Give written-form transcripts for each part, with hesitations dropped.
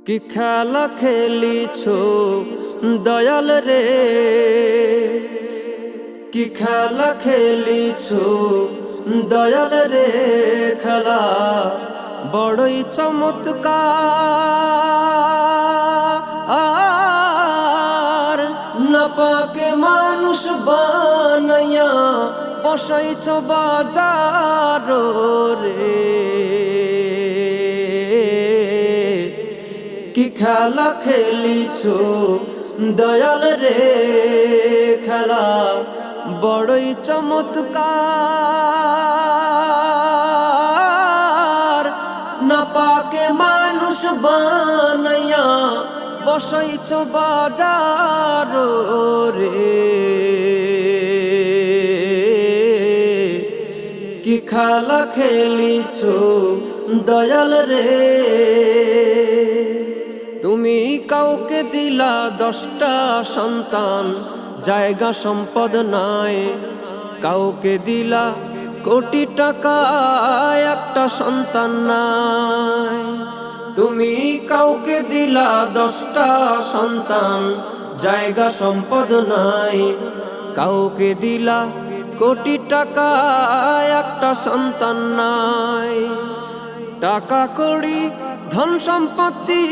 কি খেলা খেলিছো দয়াল রে, কি খেলা খেলিছো দয়াল রে, খেলা বড়ই চমৎকার। না পাকে মানুষ বানাইয়া বসাইছো বাজার রে, কি খেলা খেলিছো দয়াল রে, খেলা বড়ই চমৎকার। না পাকে মানুষ বানাইয়া বসাইছো বাজার রে, কি খেলা খেলিছো দয়াল রে। তুমি কাউকে দিলা 10টা সন্তান, জায়গা সম্পদ নাই। কাউকে দিলা কোটি টাকা, একটা সন্তান নাই। তুমি কাউকে দিলা 10টা সন্তান, জায়গা সম্পদ নাই। কাউকে দিলা কোটি টাকা, একটা সন্তান নাই। টাকা কড়ি ধন সম্পত্তি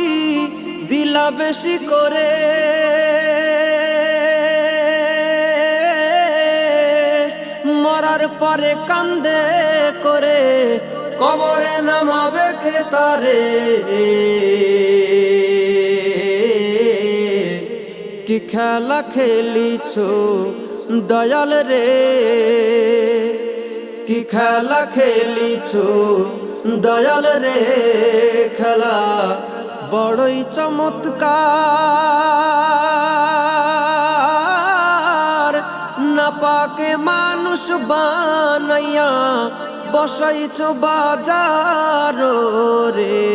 দিলা বেশি করে, মরার পরে কান্দে করে কবরে নামাবে কে তারে। কি খেলা খেলিছো দয়াল রে, কি খেলা খেলিছো দয়াল রে, খেলা বড়ই চমৎকার। না পাকে মানুষ বানাইয়া বসাইছো বাজার রে,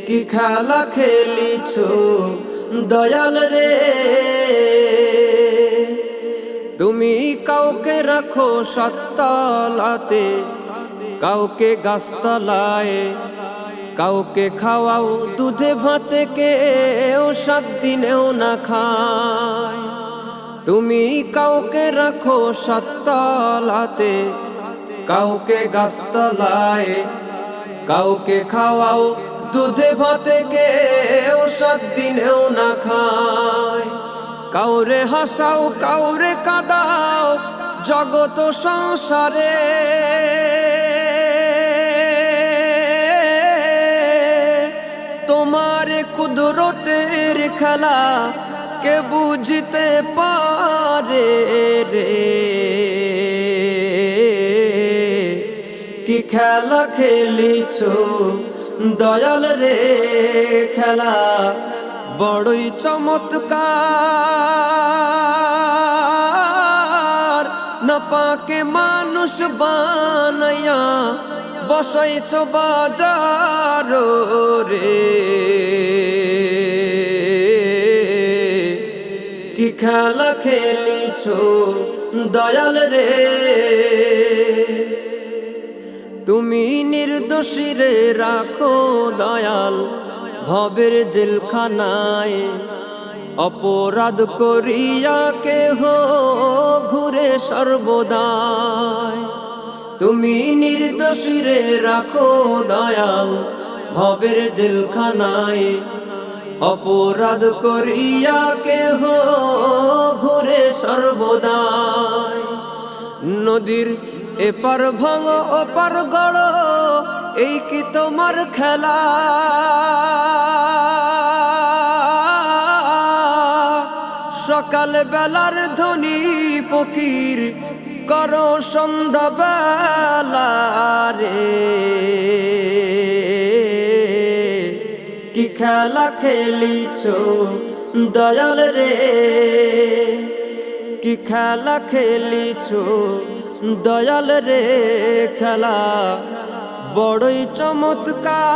কি খেলা খেলিছো দয়াল রে। তুমি কাউকে রাখো সাততলাতে, কাউকে গাছতলায়, কাউকে খাওয়াও দুধে ভাতে, কেউ 7 দিনেও না খায়। তুমি কাউকে রাখো সাততলাতে, কাউকে গাছতলায়, কাউকে খাওয়াও দুধে ভাতে, কেউ 7 দিনেও না খায়। কাউরে হাসাও কাউরে কাঁদাও জগত সংসারে, তোমার কুদরতের খেলা কে বুঝতে পারে রে। কি খেলা খেলিছো দয়াল রে, খেলা বড়ই চমৎকার। না পাকে মানুষ বানাইয়া বসাইছো বাজার রে, কি খেলা খেলিছো দয়াল রে। তুমি নির্দোষীরে রাখো দয়াল ভবের জেলখানায়, অপরাধ করিয়া কেহ ঘুরে সর্বদাই। তুমি নির্দোষীরে রাখো দয়াল ভবের জেলখানায়, অপরাধ করিয়া কেহ ঘুরে সর্বদাই। নদীর এপার ভাঙো ওপার গড়ো, এই কি তোমার খেলা। সকাল বেলার ধনী ফকির করো সন্ধ্যা বেলা রে, কি খেলা খেলিছো দয়াল রে, কি খেলা খেলিছো দয়াল রে, খেলা বড়ই চমৎকার।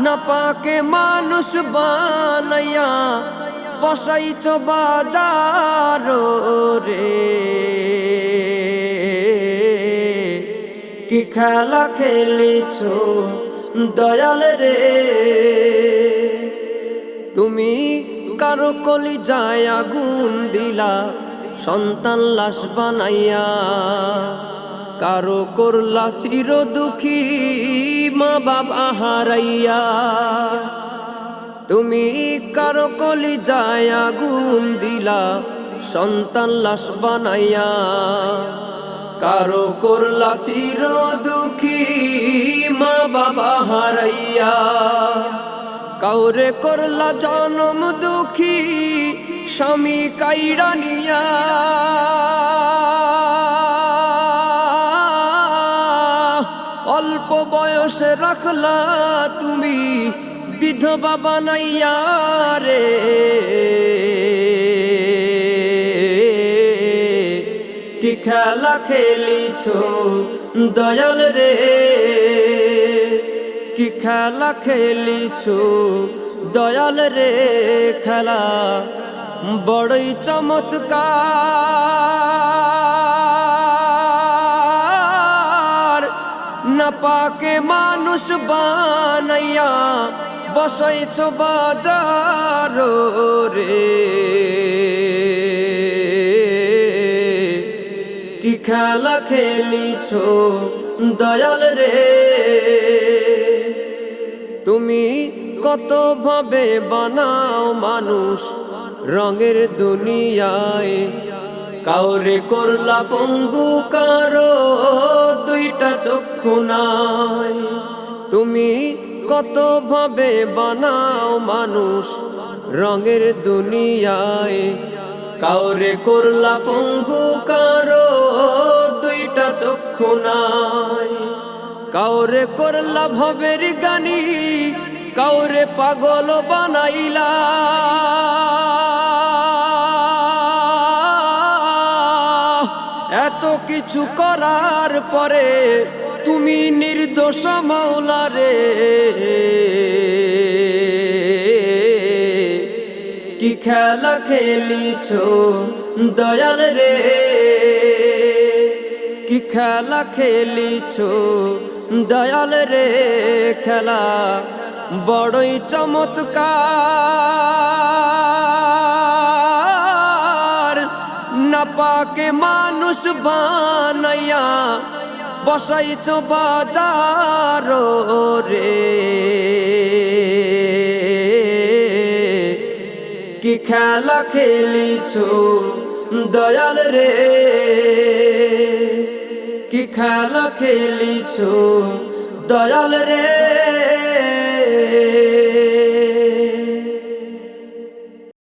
না পাকে মানুষ বানাইয়া বসাইছো বাজার রে, কি খেলা খেলিছো দয়াল রে। তুমি কারো কলিজায় আগুন দিলা সন্তান লাশ বানাইয়া, কারো করলা চির দুঃখী মা বাবা হারাইয়া। তুমি কারো কলিজায় আগুন দিলা সন্তান লাশ বানাইয়া, কারো করলা চির দুঃখী মা বাবা হারাইয়া। কাউরে করলা জনম দুঃখী স্বামী কাইড়া নিয়া, অল্প বয়সে রাখলা তুমি বিধবা বানাইয়া রে। কি খেলা খেলিছো দয়াল রে, কি খেলা খেলিছো দয়াল রে। খেলা বড়ই চমৎকার, না পাকে মানুষ বানাইয়া বসাইছো বাজার রে। কি খেলা খেলিছো দয়াল রে। তুমি কত ভাবে বানাও মানুষ রঙের দুনিয়ায়, কাউরে করলা পঙ্গু কারো দুইটা চক্ষু নাই। তুমি কত ভাবে বানাও মানুষ রঙের দুনিয়ায়, কাউরে করলা পঙ্গু কারো দুইটা চক্ষু নাই। কাউরে করলা ভবের গানি, কাউরে পাগল বানাইলা, এত কিছু করার পরে তুমি নির্দোষ মাওলা রে। কি খেলা খেলিছো দয়াল রে, কি খেলা খেলিছো দয়াল রে। খেলা বড়ই চমৎকার, না পাকে মানুষ বানাইয়া বসাইছো বাজার রে। কি খেলা খেলিছো দয়াল রে, কি খেলা খেলিছো দয়াল রে।